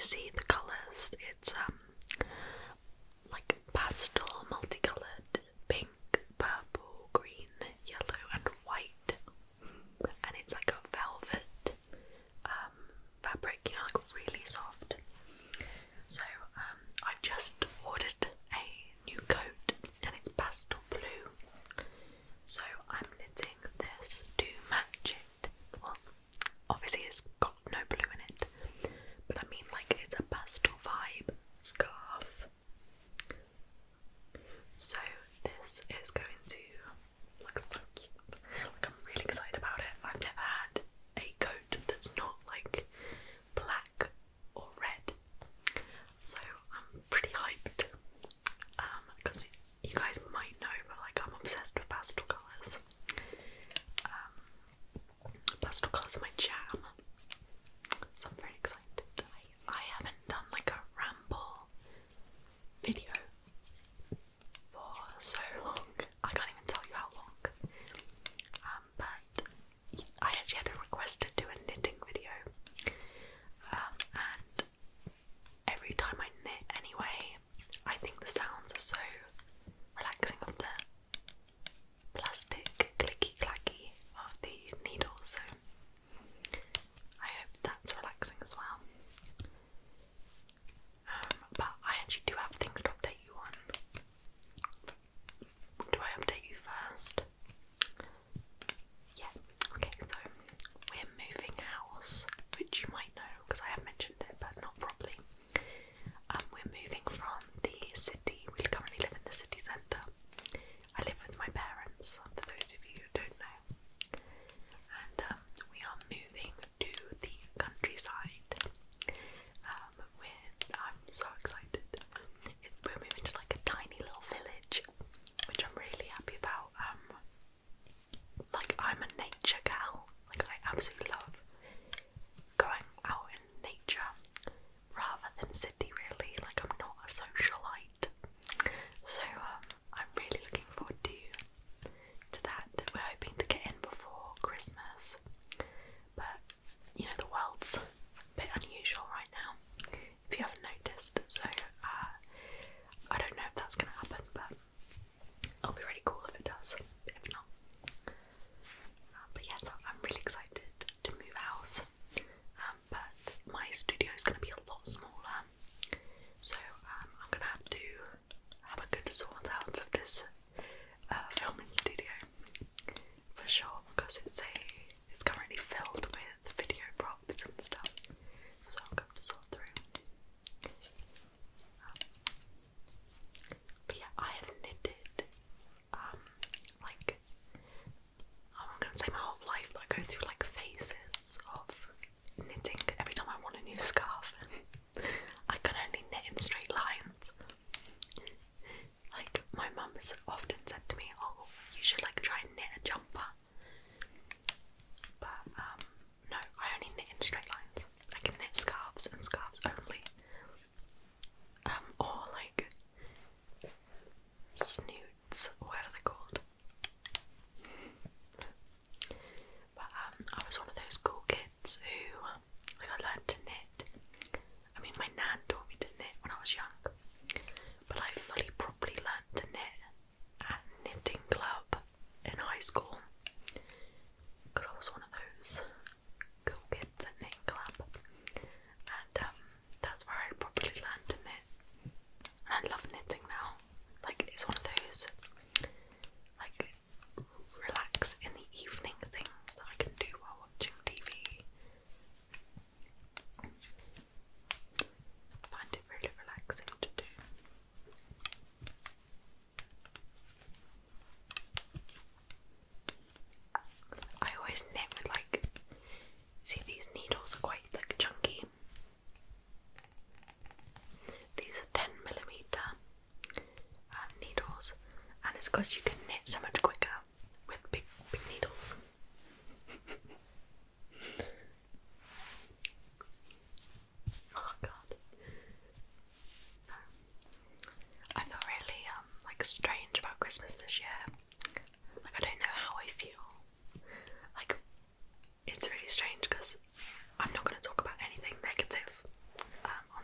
see the colours. It's like pastel, multicolored, pink, purple, green, yellow, and white. And it's like a velvet fabric, you know, like really soft. So I've just ordered a new coat, and it's pastel blue. So I'm knitting this to match it. Well, obviously it's got no blue in it, but I mean like it's a pastel vibe scarf. So this is going to look so cute. Like I'm really excited about it. I've never had a coat that's not like black or red. So I'm pretty hyped. Because you guys might know, but like I'm obsessed with pastel colours. Pastel colours are my jam. So I'm very excited. I haven't done like a ramble video for so long. I can't even tell you how long. But I actually had a request to do a knitting video. And every time I knit anyway, I think the sounds are so relaxing of the plastic clicky clacky of the needles, so I hope that's relaxing as well. But I actually do have things to update you on. Do I update you first? Yeah, okay, so we're moving house, which you might know because I have mentioned it but not properly. We're moving from the city. We currently live in the city centre. I live with my parents, for those of you who don't know. And we are moving to the countryside. I'm so excited. We're moving to like a tiny little village, which I'm really happy about. Like I'm a nature gal. Like I absolutely love going out in nature rather than city really. Like I'm not a socialite. So I'm really looking forward to that. We're hoping to get in before Christmas. But you know, the world's a bit unusual right now, if you haven't noticed. So I don't know if that's gonna happen, but it'll be really cool if it does. If not. But yeah, so I'm really excited to move house. But my studio is going to be a lot smaller, so I'm going to have a good sort out of this filming studio for sure, because it's currently filled with video props and stuff. So I'm going to sort through. But yeah, I have knitted like, I'm not going to say my whole life, but I go through like phases of knitting every time I want a new scarf. I can only knit in straight lines. Like my mum's often said to me, oh, you should like try and knit a jumper. But no, I only knit in straight lines. I can knit scarves and scarves only. Or like snoods, or whatever they're called. But I was one of those cool kids who, like, I learned to knit. I mean, my nan taught me to knit when I was young, but I fully properly learned to knit at knitting club in high school, because I was one of those cool kids at knitting club, and that's where I properly learned to knit. And I love knitting now. Like, it's one of those like relax in the evening things that I can do while watching TV. Find it really relaxing to do. I always knit with like, see, these needles are quite like chunky. These are 10mm needles, and it's because you can knit so much quicker with big needles. Oh god. I feel really like strange about Christmas this year. Like, I don't know how I feel. Like, it's really strange because I'm not going to talk about anything negative on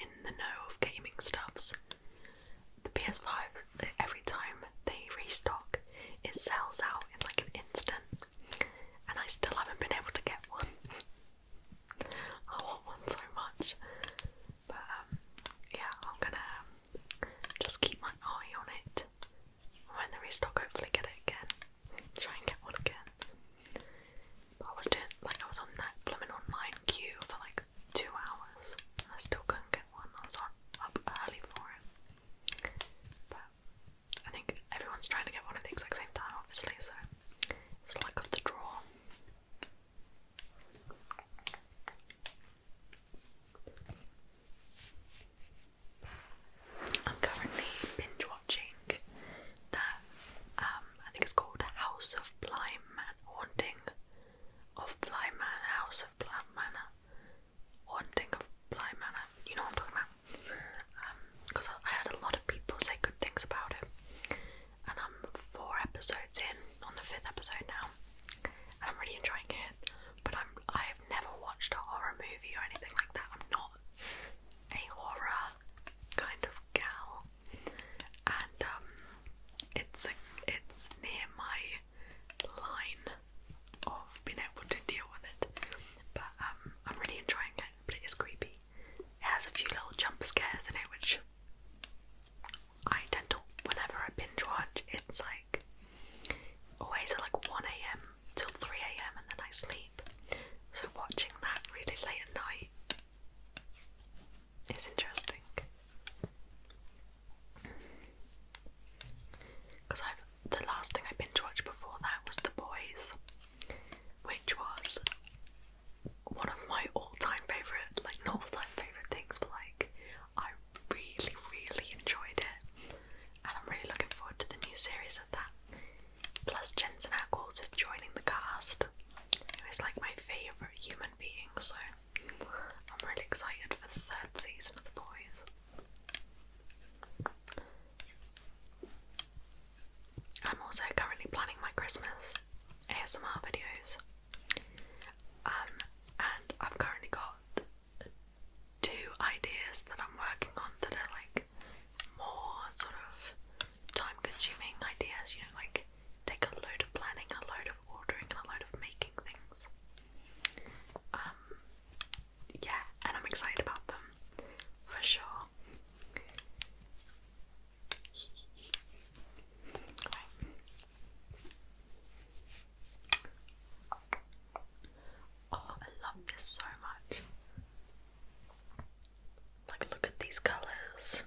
in the know of gaming stuffs, the PS5, every time they restock, it sells out in like an instant, and I still haven't been able to get one. I want one so much, but yeah, I'm gonna just keep my eye on it. When they restock, hopefully get it again. Try and get one again. But I was on that blooming online queue for like 2 hours, and I still couldn't get one. I was up early for it. But I think everyone's trying to get one at the exact same time, obviously, so it's luck of the draw. I'm currently binge watching that, I think it's called House of Bly Manor, Haunting of Bly Manor, House of Bly Manor, Haunting of Bly Manor, you know what I'm talking about, because I had a lot of people say good things about it, and I'm 4 episodes in, on the 5th episode now, and I'm really enjoying it, but I've never watched a horror movie or anything like that. I'm not a horror kind of gal, and it's near my line of being able to deal with it, but I'm really enjoying it, but it is creepy. It has a few little jump scares in it, which I tend to, whenever I binge watch, it's like always at like 1 AM till 3 AM, and then I sleep, so watching that really late at night is interesting. Because the last thing I binge watched before that was The Boys, which was one of my all-time favourite, like not all-time favourite things, but like I really, really enjoyed it, and I'm really looking forward to the new series of that. Plus Jensen Ackles is joining the cast, who is like my favourite human being, so I'm really excited for the 3rd season of The Boys. I'm also currently planning my Christmas ASMR videos, and I've currently got 2 ideas that I'm working on that are like more sort of time consuming ideas, you know, like take a load of planning, a load of ordering, and a load of making things. Yeah, and I'm excited about them, for sure. Oh, I love this so much. Like, look at these colours.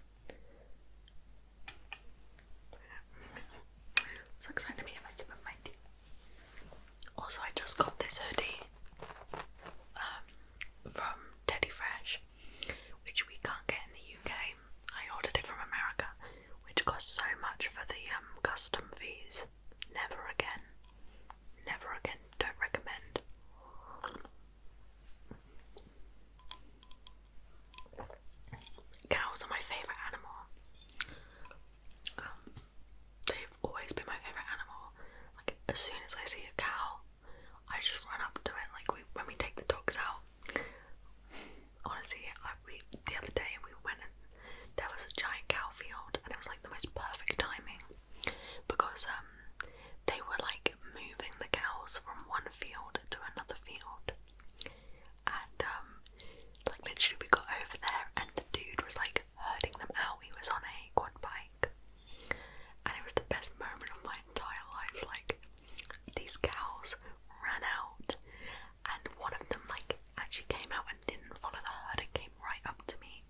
So excited to be able to put my teeth. Also, I just got this hoodie from Teddy Fresh, which we can't get in the UK. I ordered it from America, which cost so much for the custom fees. Never again. Never again. Don't recommend. Cows are my favourite animal. They've always been my favourite animal. Like, as soon as I see a cow, I just run up to it. Like, when we take the dogs out, honestly, the other day we went and there was a giant cow field, and it was like the most perfect timing, because they were like moving the cows from one field to another field, and like literally we got over there and the dude was like herding them out. He was on a quad bike, and it was the best moment of my entire life. Like, these cows ran out, and one of them like actually came out and didn't follow the herd and came right up to me,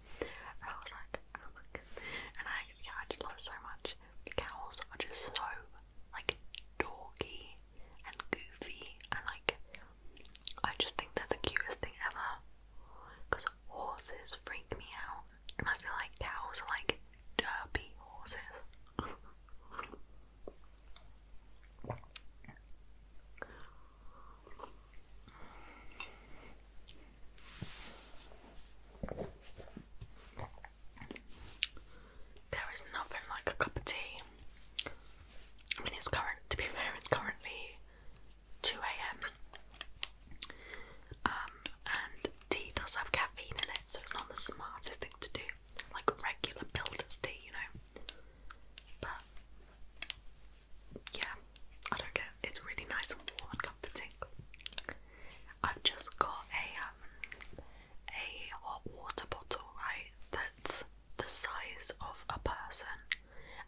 ASMR artist thing to do, like regular builder's tea, you know. But yeah, I don't get it. It's really nice and warm and comforting. I've just got a hot water bottle, right? That's the size of a person,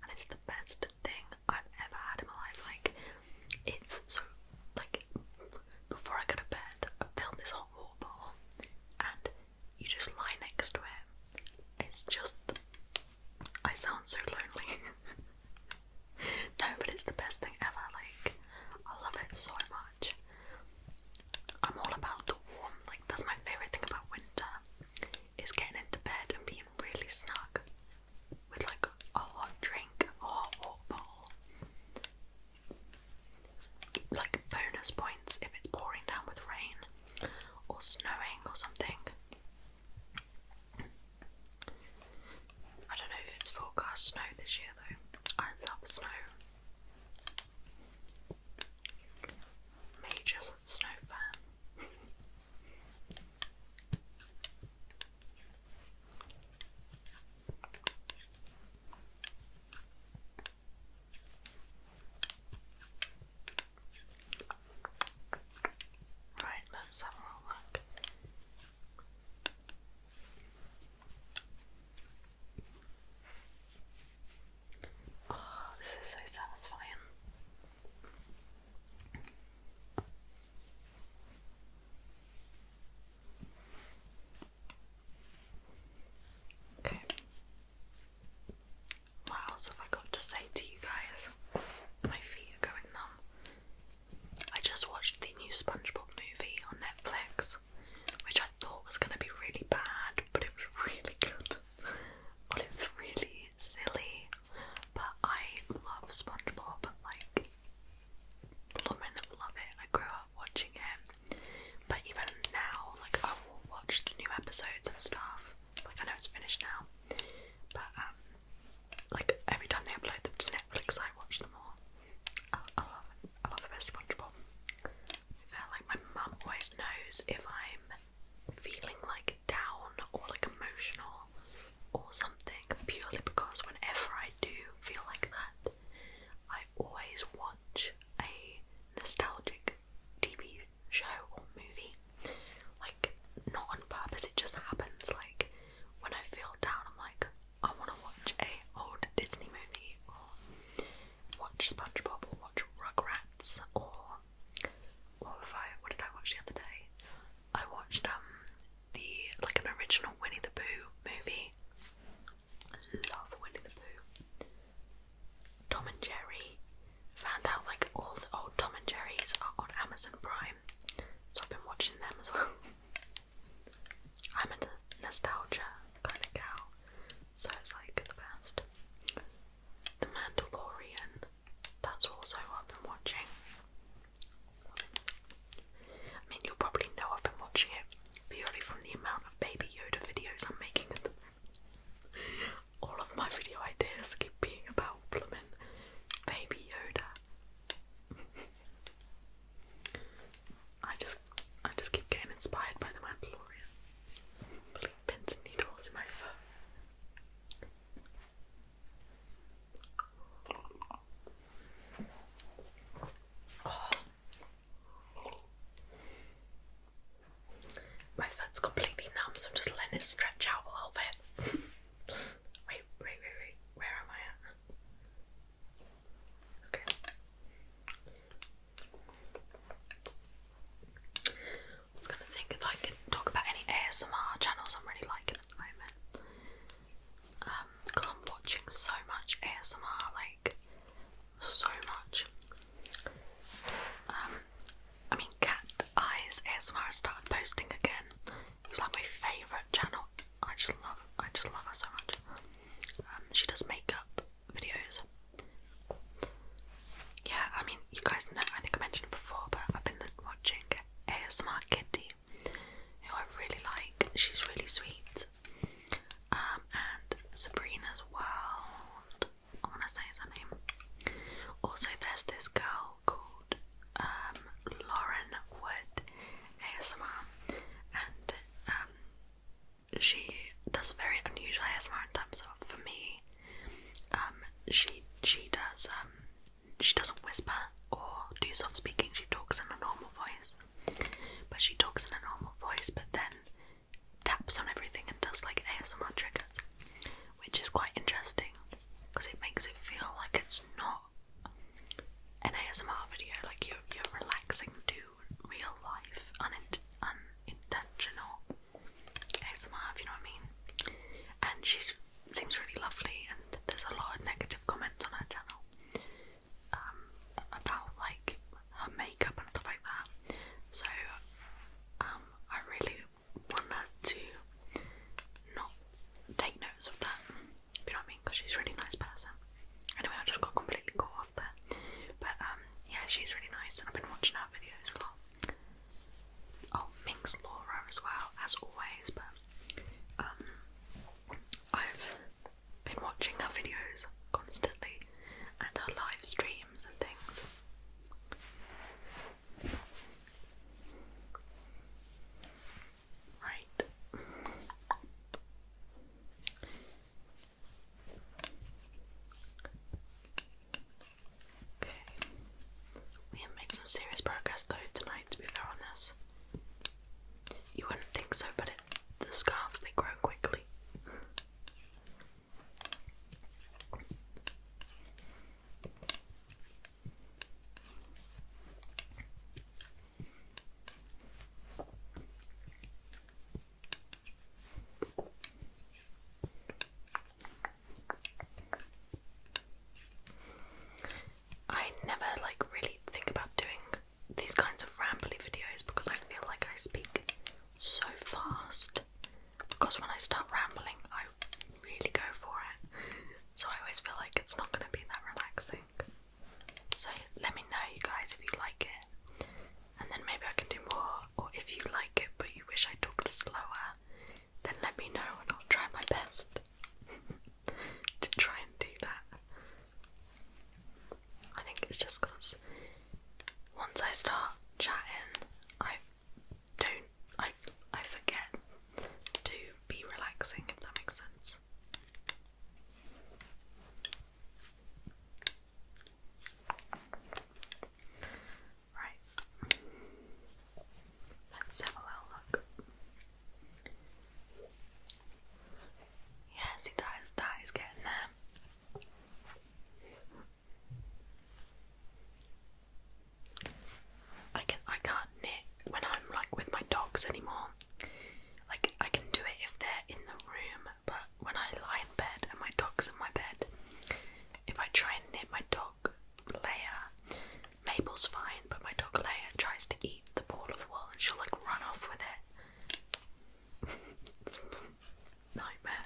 and it's the best thing I've ever had in my life. Like, it's so, like, before I go to bed, I fill this hot water bottle, and you just lie next to it. It's just, I sound so lonely. No, but it's the best thing ever. Like, I love it so much. I'm all about the warm. Like, that's my favourite thing about winter, is getting into bed and being really snug with like a hot drink, a hot water bottle. Like bonus points if it's pouring down with rain or snowing or something. I don't know if it's forecast snow this year though. I love snow. Major snow fan. Right, let's have a look. Oh, this is so satisfying. Okay. What else have I got to say to you guys? My feet are going numb. I just watched the new SpongeBob movie on Netflix, which I thought was going to be really bad, but it was really good. Well, it was really silly, but I love SpongeBob. Like, blooming love it. I grew up watching it, but even now, like, I will watch the new episodes and stuff. Like, I know it's finished now, but like every time they upload them to Netflix, I watch them all. I love it. I love a bit of SpongeBob. Like, my mum always knows if I'm feeling like down or like emotional or something, purely because whenever I do feel like that, I always watch a nostalgic TV show or movie. Like, not on purpose, it just happens. Like, when I feel down, I'm like, I want to watch a old Disney movie, or watch SpongeBob, or watch Rugrats, or what did I watch the other day? I watched like an original Winnie the Pooh movie. I love Winnie the Pooh. Tom and Jerry. Found out like all the old Tom and Jerry's are on Amazon Prime, so I've been watching them as well. I'm a nostalgia kind of gal, so it's like the best. The Mandalorian, that's also what I've been watching. I mean, you'll probably know I've been watching it purely from the amount of Baby Yoda videos I'm making at the moment. All of my video ideas keep being about blooming Baby Yoda. I just keep getting inspired by the Mandalorian. Putting pins and needles in my foot. Oh. My foot's completely numb, so I'm just letting it stretch out a little bit. Wait. Where am I at? Okay. I was gonna think if I could talk about any ASMR channels I'm really liking at the moment. Because I'm watching so much ASMR, like, so much. I mean, Cat Eyes ASMR started posting again. It was like my favourite channel. I just love her so much. She does makeup videos. Yeah, I mean, you guys know, I think I mentioned it before, but I've been watching ASMR Kitty, who I really like. She's really sweet. And Sabrina's World, I want to say is her name. Also, there's this girl called Lauren Wood ASMR, and she does does very unusual ASMR in terms of, for me, she doesn't whisper or do soft speaking. She talks in a normal voice, but then taps on everything and does like ASMR triggers, which is quite interesting because it makes it feel like it's not an ASMR video, like you're relaxing to real life, unintentional ASMR, if you know what I mean. And she seems really lovely, and there's a lot of negative comments on her channel about like her makeup and stuff like that. So I really want her to not take notice of that, you know what I mean, because she's a really nice person. Anyway, I just got completely caught off there. But yeah, she's really nice, and I've been watching her videos a lot. Oh, Minx Laura as well, as always, but I've been watching her videos constantly and her live streams and things. Right. Okay. We have made some serious progress though tonight, to be fair on this. You wouldn't think so, but the scarves, they grow quickly. I never like really think about doing these kinds of rambly videos because I feel like I speak so fast, because when I start rambling I really go for it, so I always feel like it's not going to be that relaxing. So let me know, you guys, if you like it, and then maybe I can do more, or if you like it but you wish I talked slower, then let me know and I'll try my best to try and do that. I think it's just because once I start chatting, I forget to be relaxing, if that makes sense. Right. Let's have a little look. Yeah, see, that is getting there. I can't knit when I'm like with my dogs anymore. Like I can do it if they're in the room, but when I lie in bed and my dog's in my bed, if I try and knit my dog Leia, Mabel's fine, but my dog Leia tries to eat the ball of wool and she'll like run off with it. It's a nightmare.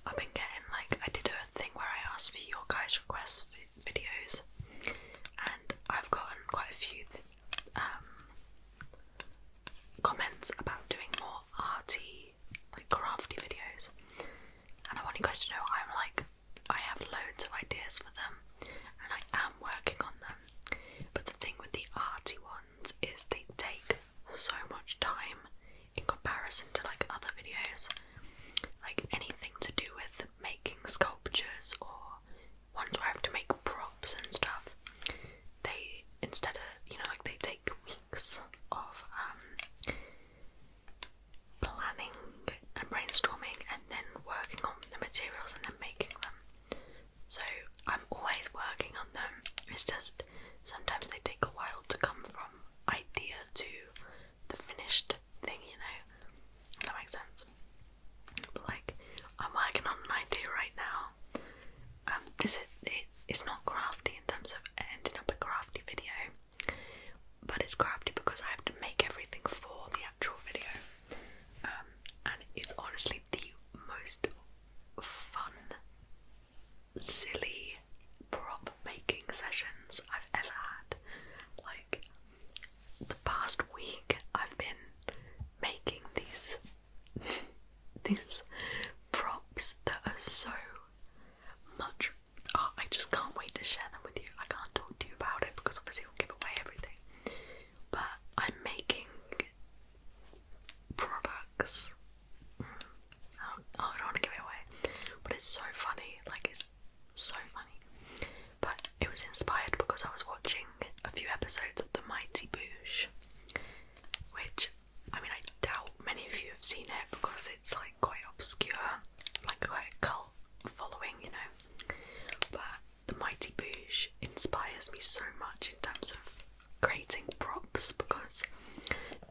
I've been getting, like, I did a thing where I asked for your guys' request videos, and I've gotten quite a few comments about doing more arty, like crafty videos, and I want you guys to know I have loads of ideas for them, and I am working on them, but the thing with the arty ones is they take so much time in comparison to like other videos. Like anything to do with making sculptures or ones where I have to make props and stuff, they, instead of, like they take weeks of planning and brainstorming and then working on the materials and then making them. So I'm always working on them, it's just sometimes they take a while to come from idea to the finished thing, if that makes sense. But like, I'm working on an idea right now. It's not crafty in terms of ending up a crafty video, but it's crafty because I have to make everything for the actual video. And it's honestly the most fun, silly prop making sessions I've ever had. Like, the past week I've been these props that are so much. Oh, I just can't wait to share them with you. I can't talk to you about it because obviously it'll give away everything. But I'm making products. I don't want to give it away, but it's so funny. Like, it's so funny. But it was inspired because I was watching a few episodes of The Mighty Boosh, which, I mean, I doubt many of you have seen it because it's like quite obscure, like quite a cult following, you know. But The Mighty Boosh inspires me so much in terms of creating props because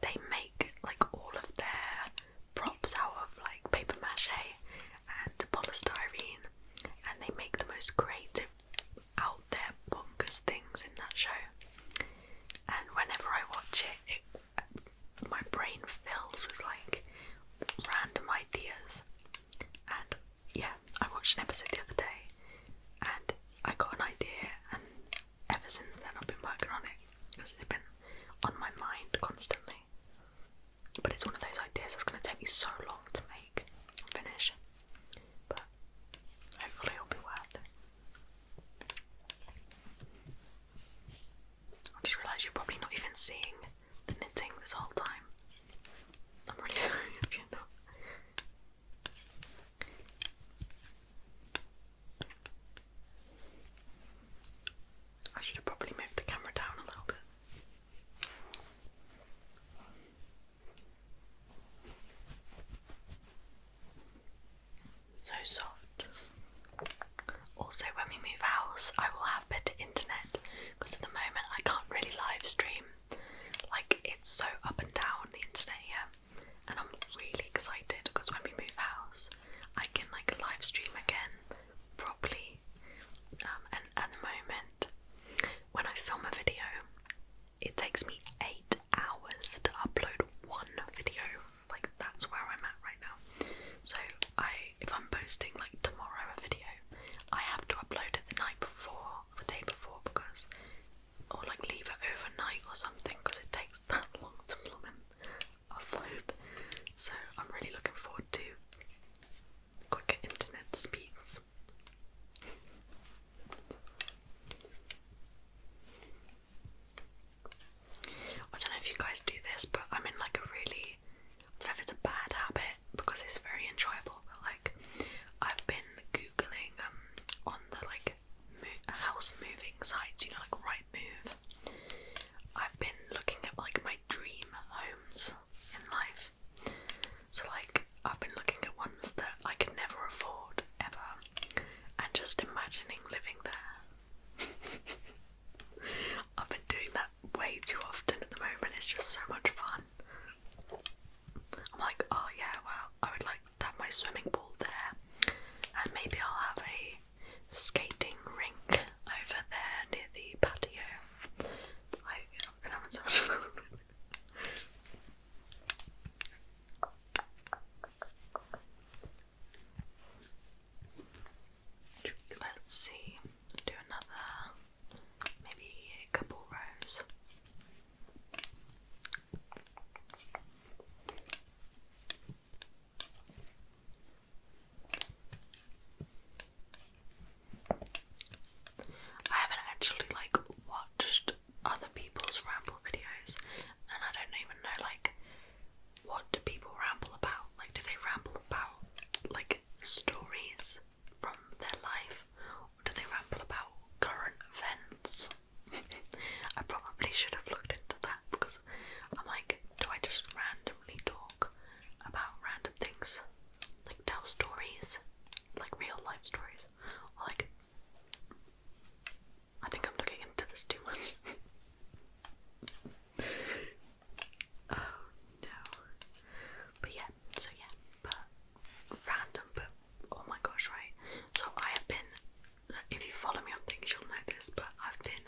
they make like all of their props out of like paper mache and polystyrene, and they make the most creative, out there, bonkers things in that show. And whenever I watch it, my brain fills with like random ideas. And yeah, I watched an episode the other day and I got an idea, and ever since then I've been working on it because it's been on my mind constantly. But it's one of those ideas that's going to take me so long to make and finish, but hopefully it'll be worth it. I just realised you're probably not even seeing the knitting this whole time. I'm really sorry if you're not. I should have probably moved the camera down a little bit. So soft. Also, when we move house, I will have better internet because at the moment I can't really live stream. Like, it's so up and down the internet here, and I'm really excited because when we move house, I can like live stream again properly. And at the moment, when I film a video, it takes me 8 hours to upload one video. Like, that's where I'm at right now. So if I'm posting like tomorrow a video, I have to upload it the night before, or the day before, because, or like leave it overnight or something, because it takes that long to upload. So I'm really looking forward to quicker internet speeds. I don't know if you guys do this, but I'm in like a really, I don't know if it's a bad habit because it's very enjoyable, but like I've been googling on the like house moving sites, you know, like Rightmove. I've been looking at like my dream homes in life. So like I've been looking at ones that I could never afford ever, and just imagining living there. I've been doing that way too often at the moment. It's just so much fun. I'm like, oh yeah, well, I would like to have my swimming pool there, and maybe I'll have a skating rink over there near the patio. Like, I've been having so much fun. Let's see, do another, maybe a couple rows. I haven't actually like watched other people's ramble videos, and I don't even know like what do people ramble about. Like, do they ramble about like stories from their life, or do they ramble about current events? I probably should have looked into that because I'm like, do I just randomly talk about random things, like tell stories, like real life stories, or like, I think I'm looking into this too much. Oh no. But yeah, but random, but oh my gosh, right? So I have been, if you follow me on things you'll know this, but I've been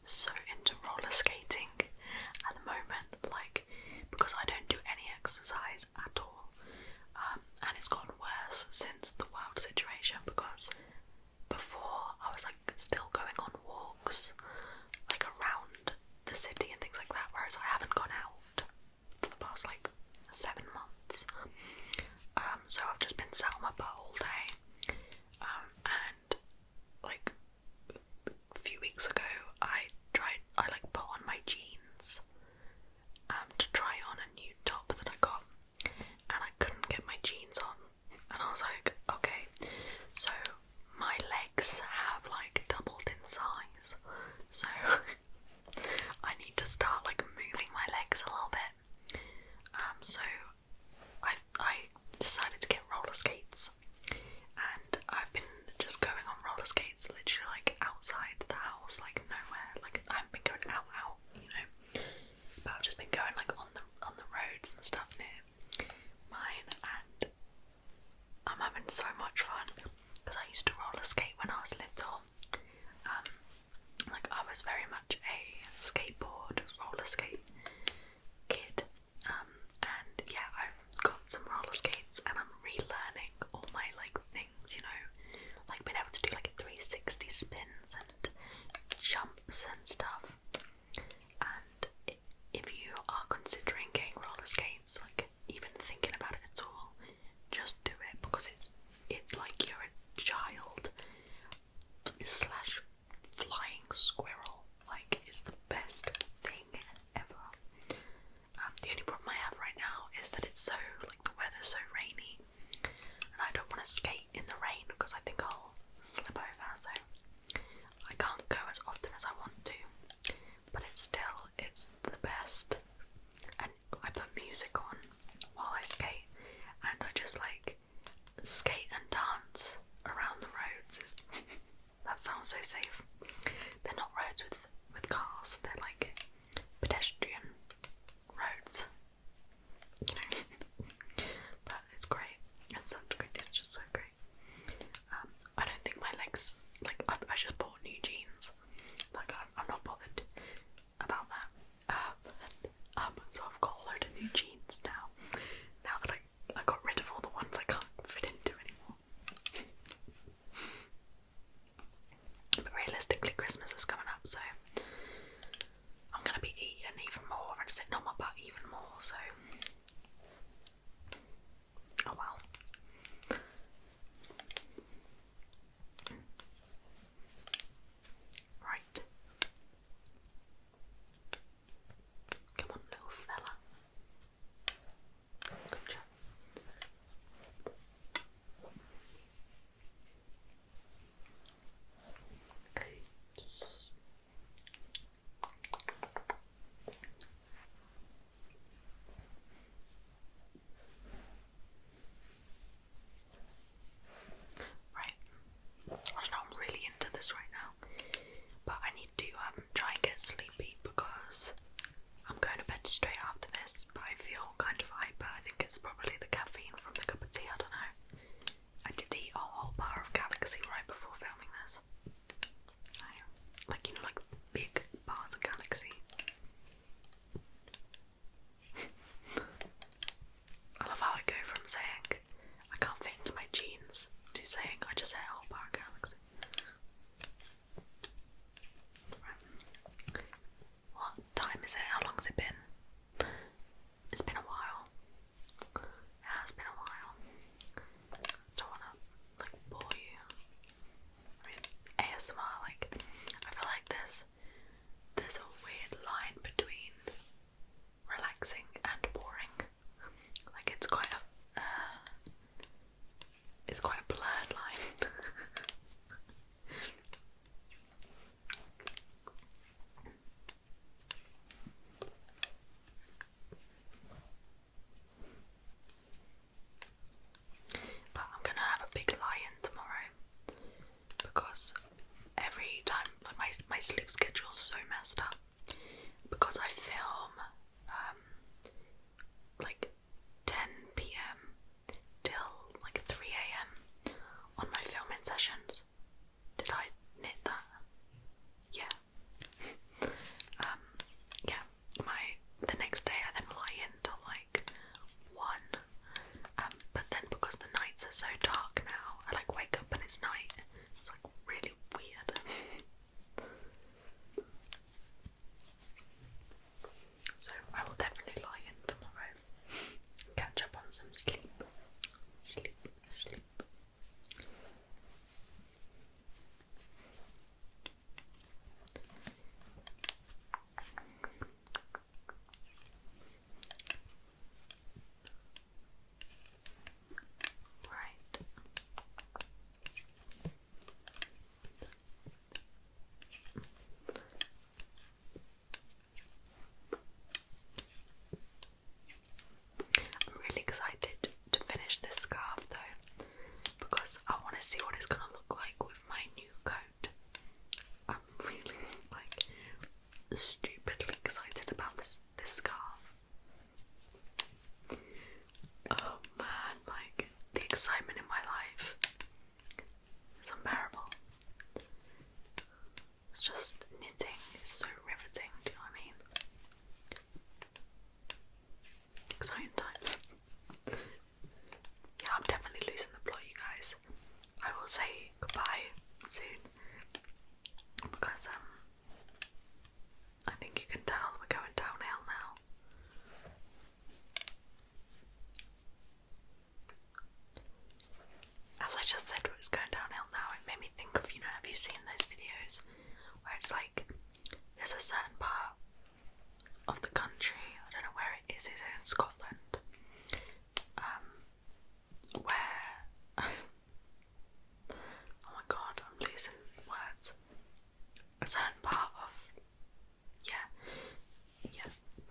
so into roller skating at the moment, like, because I don't do any exercise at all, and it's gotten worse since the world situation, because before I was like still going on walks like around the city and things like that, whereas I haven't gone out for the past like 7 months. skates literally like outside the house, like nowhere. Like I haven't been going out, you know. But I've just been going like on the roads and stuff near mine, and I'm having so much fun because I used to roller skate when I was little. Like I was very much a skateboard, roller skate kid. And yeah, I've got some roller skates and I'm relearning all my like things, you know, like being able to do like 360 spins and jumps and stuff. And if you are considering getting roller skates, like even thinking about it at all, just do it, because it's like you're a child slash flying squirrel. Like it's the best thing ever. The only problem I have right now is that it's so, like, the weather's so rainy, and I don't want to skate in the rain because I think I'll slip over, so I can't go as often as I want to, but it's the best. And I put music on while I skate, and I just like skate and dance around the roads. That sounds so safe. They're not roads with cars, they're like pedestrian roads, you know. But it's great. It's just so great. I don't think my legs, like I just bought new jeans. Like I'm not bothered about that. So I've got a load of new jeans now. Now that I got rid of all the ones I can't fit into anymore. But realistically, Christmas is coming up, so excitement in my life. It's unbearable. It's just knitting is so riveting, do you know what I mean? Exciting times. Yeah, I'm definitely losing the plot, you guys. I will say goodbye soon because I think you can tell we're going downhill now. As I just said, it was going downhill now. It made me think of, you know, have you seen those videos where it's like there's a certain part of the country, I don't know where it is it in Scotland, where oh my god, I'm losing words. A certain part of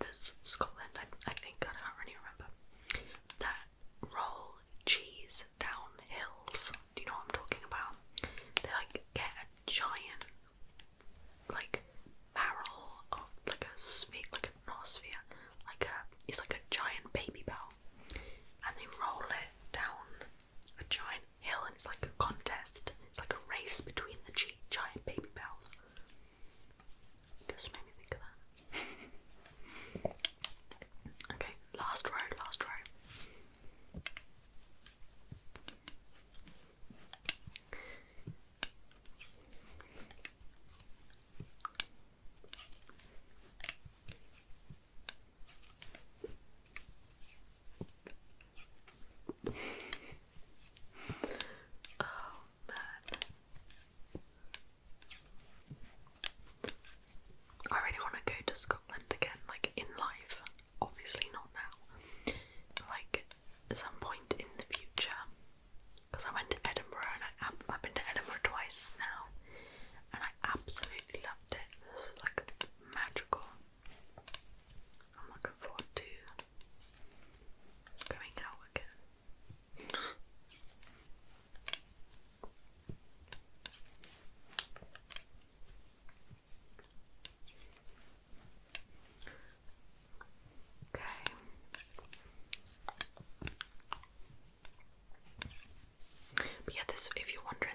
there's Scotland, I think, I can't really remember, that roll cheese down hills. Do you know what I'm talking about? They like get a giant like barrel of like a sphere, like a not a sphere, like a it's like a giant baby bell, and they roll it down a giant hill, and it's like a contest. It's like a race between the giant baby bells. Just made me think of that. Okay, last row. Oh man. I really want to go to Scotland again, like in life. Obviously not now. Like at some point in the future. Because I went to Edinburgh and I've been to Edinburgh twice now. And I absolutely loved it. It was like magical. I'm looking forward to going out again. Okay. But yeah, this, if you're wondering,